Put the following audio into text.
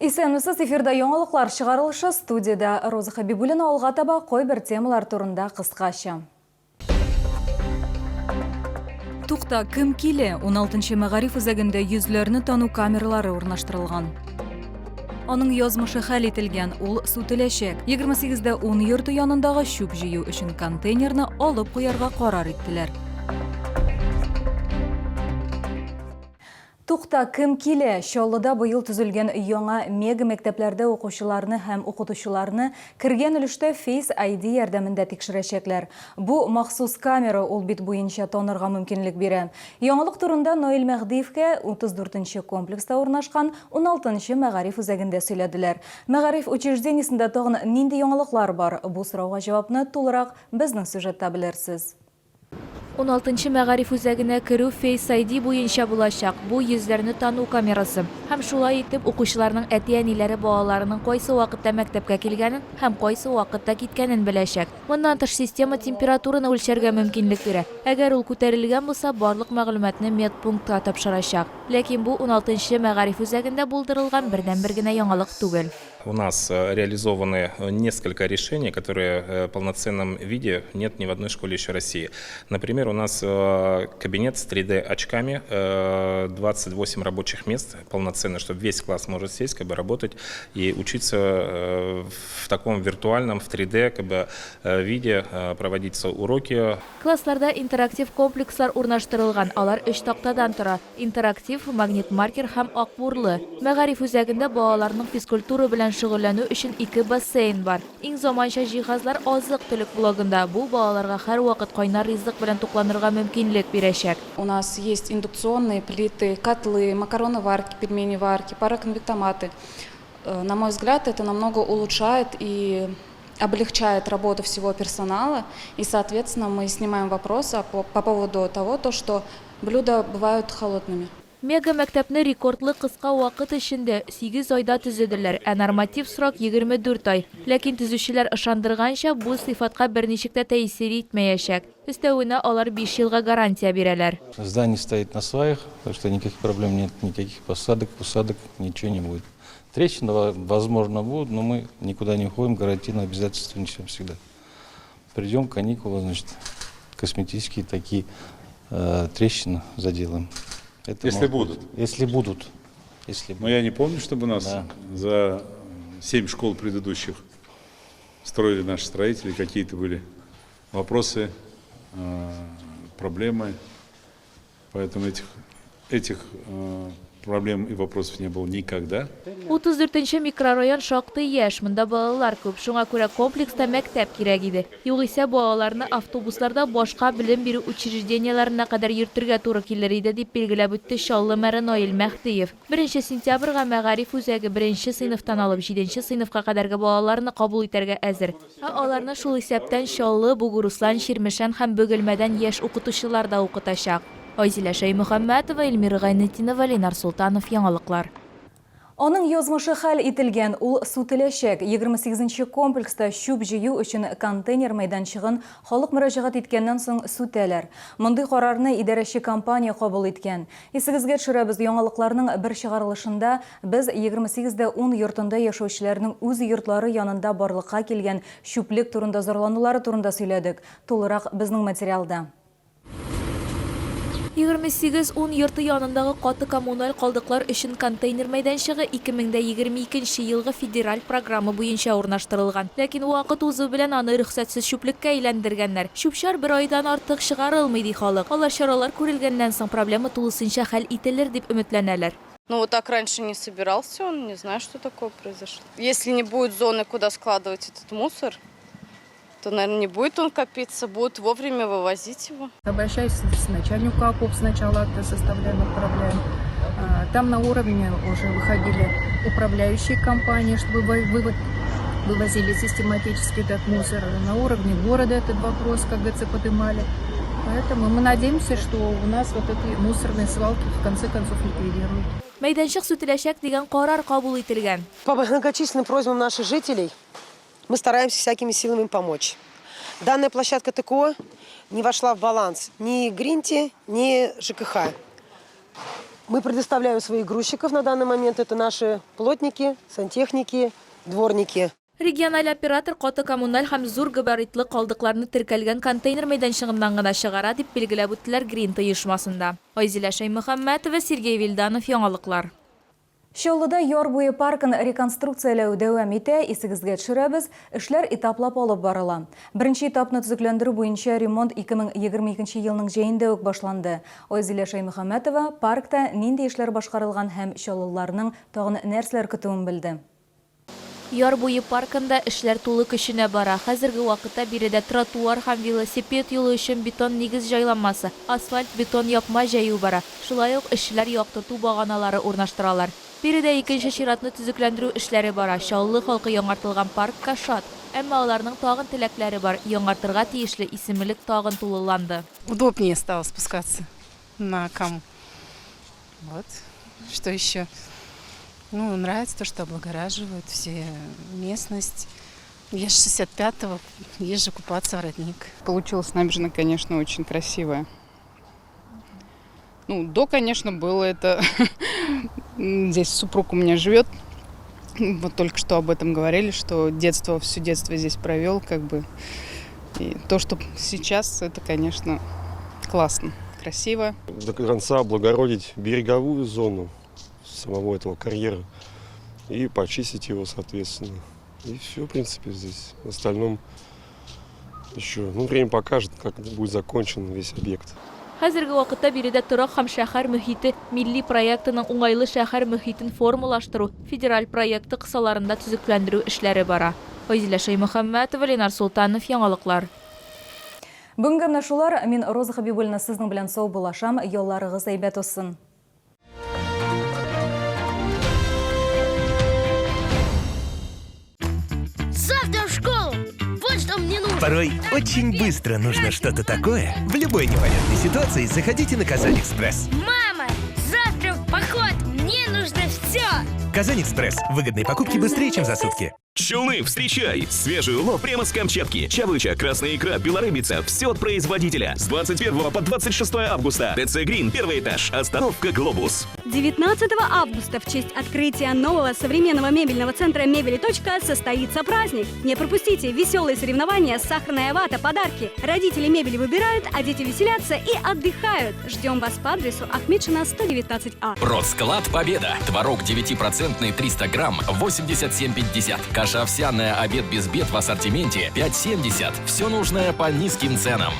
Исәнмесез, эфирда яңалыклар чыгарылышы, студияда Роза Хабибуллина алга таба кой бер темалар турында кыскача. Тукта ким киле 16-нчы мәгариф үзәгендә йөзләрне тану камералары урнаштырылган. Аның язмышы хәл ителгән, ул сүтеләчәк. 28-дә 10 йорты янындагы шүп җыю өчен контейнерны алып куярга карар иттеләр. Тукта ким киле Чаллыда быел төзелгән яңа мега мәктәпләрдә укучыларны һәм укытучыларны кергән өлештә Face ID ярдәмендә тикшерәчәкләр. Бу махсус камера ул бит буенча танырга мөмкинлек бирә. Яңалык турында Наил Мәгдиевкә 34-нчы комплекста урнашкан 16-нчы мәгариф үзәгендә сөйләделәр. Мәгариф учреждениесендә тагын нинди яңалыклар бар? Бу сорауга җавапны тулырак безнең сюжетта белерсез. 16-нчы мәгариф үзәгенә керү Face ID буенча булачак. Бу йөзләрне тану камерасы. Һәм шулай итеп укучыларның әти-әниләре балаларының кайсы вакытта мәктәпкә килгәнен һәм кайсы вакытта киткәнен беләчәк. Моннан тыш система температураны үлчәргә мөмкинлек бирә. Әгәр ул күтәрелгән булса, барлык мәгълүматны медпунктка тапшырачак. Ләкин бу 16-нчы мәгариф үзәгендә булдырылган бердән-бер генә яңалык түгел. У нас реализованы несколько решений, которые в полноценном виде нет ни в одной школе еще России. Например, у нас кабинет с 3D-очками, 28 рабочих мест полноценно, чтобы весь класс может сесть, работать и учиться в таком виртуальном, в 3D виде, проводиться уроки. Классларда интерактив комплекслар урнаштырылган. Алар 3 тактадан тора. Интерактив, магнит-маркер һәм акбурлы. Мәгариф үзәгендә балаларның физкультура белән шөгыльләнү өчен 2 бассейн бар. Иң заманча җиһазлар азык-төлек блогында. Бу балаларга һәр вакыт кайнар ризык белән тукланырга мөмкинлек бирәчәк. У нас есть индукционные плиты, котлы, макароны-варки, пельмени-варки, пароконвектоматы. На мой взгляд, это намного улучшает и облегчает работу всего персонала. И, соответственно, мы снимаем вопрос по поводу того, что блюда бывают холодными. Мега мәктәпне рекордлы кыска вакыт эчендә 8 айда төзеделәр, ә норматив срок 24 ай. Ләкин төзүчеләр ышандырганча, бу сыйфатка берничек тә тәэсир итмәячәк. Өстәвенә алар 5 елга гарантия бирәләр. Здание стоит на сваях, так что никаких проблем нет, никаких посадок, ничего не будет. Трещины, возможно, будут, но мы никуда не уходим, гарантийно обязательства несем всегда. Придем, каникулы, значит, косметические такие трещины заделаем. Это если будут. Если будут. Но я не помню, чтобы у нас за 7 школ предыдущих строили наши строители, какие-то были вопросы, проблемы. Поэтому этих проблем и вопросов не было никогда. 34-нче микрорайон шактый яшь, монда балалар күп. Шуңа күрә комплекста мәктәп кирәк иде. Югыйсә балаларны автобусларда башка белем бирү учреждениеләренә кадәр йөртергә туры килер иде дип билгеләп үтте Чаллы мэры Наил Мәгдиев. 1 сентябрьгә мәгариф үзәге 1 сыйныфтан алып 7 сыйныфка кадәрге балаларны кабул итәргә әзер. Аларны шул исәптән Чаллы, Бугуруслан, Чирмешән һәм Бөгелмәдән яшь укытучылар да укытачак. Айзилә Шәймөхәммәтова, Эльмира Гайнетдинова, Ленар Султанов, яңалыклар. Аның язмышы хәл ителгән, ул сүтеләчәк. 28-нчы комплекста шүп җыю өчен контейнер мәйданчыгын халык мөрәҗәгать иткәннән соң сүтәләр. Мондый карарны идарәче компания кабул иткән. Исегезгә төшерәбез, яңалыкларның бер чыгарылышында без 28-дә 10 йортында яшәүчеләрнең үз йортлары янында барлыкка килгән шүплек турында зарланулары турында сөйләдек. Тулырак безнең материалда. 28-10 йорты янындагы каты коммуналь калдыклар өчен контейнер мәйданчыгы 2022 елгы федераль программа буенча урнаштырылган. Ләкин вакыт узу белән аны рөхсәтсез шүплеккә әйләндергәннәр. Шүпшар бер айдан артык чыгарылмый ди халык. Алар чаралар күрелгәннән соң проблема тулысынча хәл ителер дип өметләнәләр. Ну вот так раньше не собирался он, не знаю, что такое произошло. Если не будет зоны, куда складывать этот мусор, то, наверное, не будет он копиться, будут вовремя вывозить его. Обращаюсь с начальником АКОП, сначала акты составляем, отправляем. Там на уровне уже выходили управляющие компании, чтобы вывозили систематически этот мусор. На уровне города этот вопрос, как говорится, поднимали. Поэтому мы надеемся, что у нас вот эти мусорные свалки в конце концов ликвидируют. Мәйданчык сүтеләчәк дигән карар кабул ителгән. По многочисленным просьбам наших жителей мы стараемся всякими силами им помочь. Данная площадка ТКО не вошла в баланс ни Гринти, ни ЖКХ. Мы предоставляем своих грузчиков на данный момент. Это наши плотники, сантехники, дворники. Региональ оператор коты коммуналь һәм зур габаритлы калдыкларны теркәлгән контейнер мәйданчыгыннан гына чыгара дип билгеләп үттеләр Грин оешмасында. Айзилә Шаймөхәммәтова, Сергей Вильданов, яңалыклар. Чаллыда яр буе паркын реконструкцияләү дәвам итә, исегезгә төшерәбез, эшләр этаплап алып барыла. Беренче этапны төзекләндерү буенча ремонт 2022 елның җәендә үк башланды. Айзилә Шаймөхәммәтова паркта нинди эшләр башкарылган һәм чаллыларның тагын нәрсәләр көтүен белде. Яр буе паркында эшләр тулы көченә бара. Хәзерге вакытта биредә тротуар һәм велосипед юлы өчен бетон нигез җайланмасы, асфальт, бетон япма җәю бара. Шулай ук эшчеләр яктырту баганалары урнаштыралар. Биредә икенче чиратны төзекләндерү эшләре бара. Чаллы халкы яңартылган паркка шат. Әмма аларның тагын теләкләре бар. Яңартырга тиешле исемлек тагын тулыланды. Удобнее стало спускаться на Каму. Вот. Что еще? Ну, нравится то, что облагораживают все местность. Я с 65-го езжу купаться в родник. Получилась набережная, конечно, очень красивая. Ну, конечно, было это... Здесь супруг у меня живет. Вот только что об этом говорили, что все детство здесь провел, как бы. И то, что сейчас, это, конечно, классно, красиво. До конца облагородить береговую зону самого этого карьера и почистить его, соответственно. И все, в принципе, здесь. В остальном еще, время покажет, как будет закончен весь объект. Хәзерге вакытта биредә торак һәм шәһәр мөхите милли проектының уңайлы шәһәр мөхитен формалаштыру, федераль проекты кысаларында төзекләндерү эшләре бара. Айзилә Шаймөхәммәтова, Ленар Султанов, яңалыклар. Бүгенге менә шулар, мин Роза Хабибуллина сезнең белән сау булашам, ялларыгыз әйбәт булсын. Завтра в школу! Вот что мне нужно! Порой очень быстро нужно что-то такое. В любой непонятной ситуации заходите на Казань-Экспресс. Мама, завтра в поход! Мне нужно все! Казань-Экспресс. Выгодные покупки быстрее, чем за сутки. Челны, встречай! Свежий улов прямо с Камчатки. Чавыча, красная икра, белорыбица. Все от производителя. С 21 по 26 августа. ТЦ Грин, первый этаж. Остановка Глобус. 19 августа в честь открытия нового современного мебельного центра «Мебели. Состоится праздник. Не пропустите веселые соревнования, сахарная вата, подарки. Родители мебели выбирают, а дети веселятся и отдыхают. Ждем вас по адресу Ахмедшина, 119А. Продсклад «Победа». Творог 9% 300 грамм 87,50. Каша овсяная «Обед без бед» в ассортименте 5,70. Все нужное по низким ценам.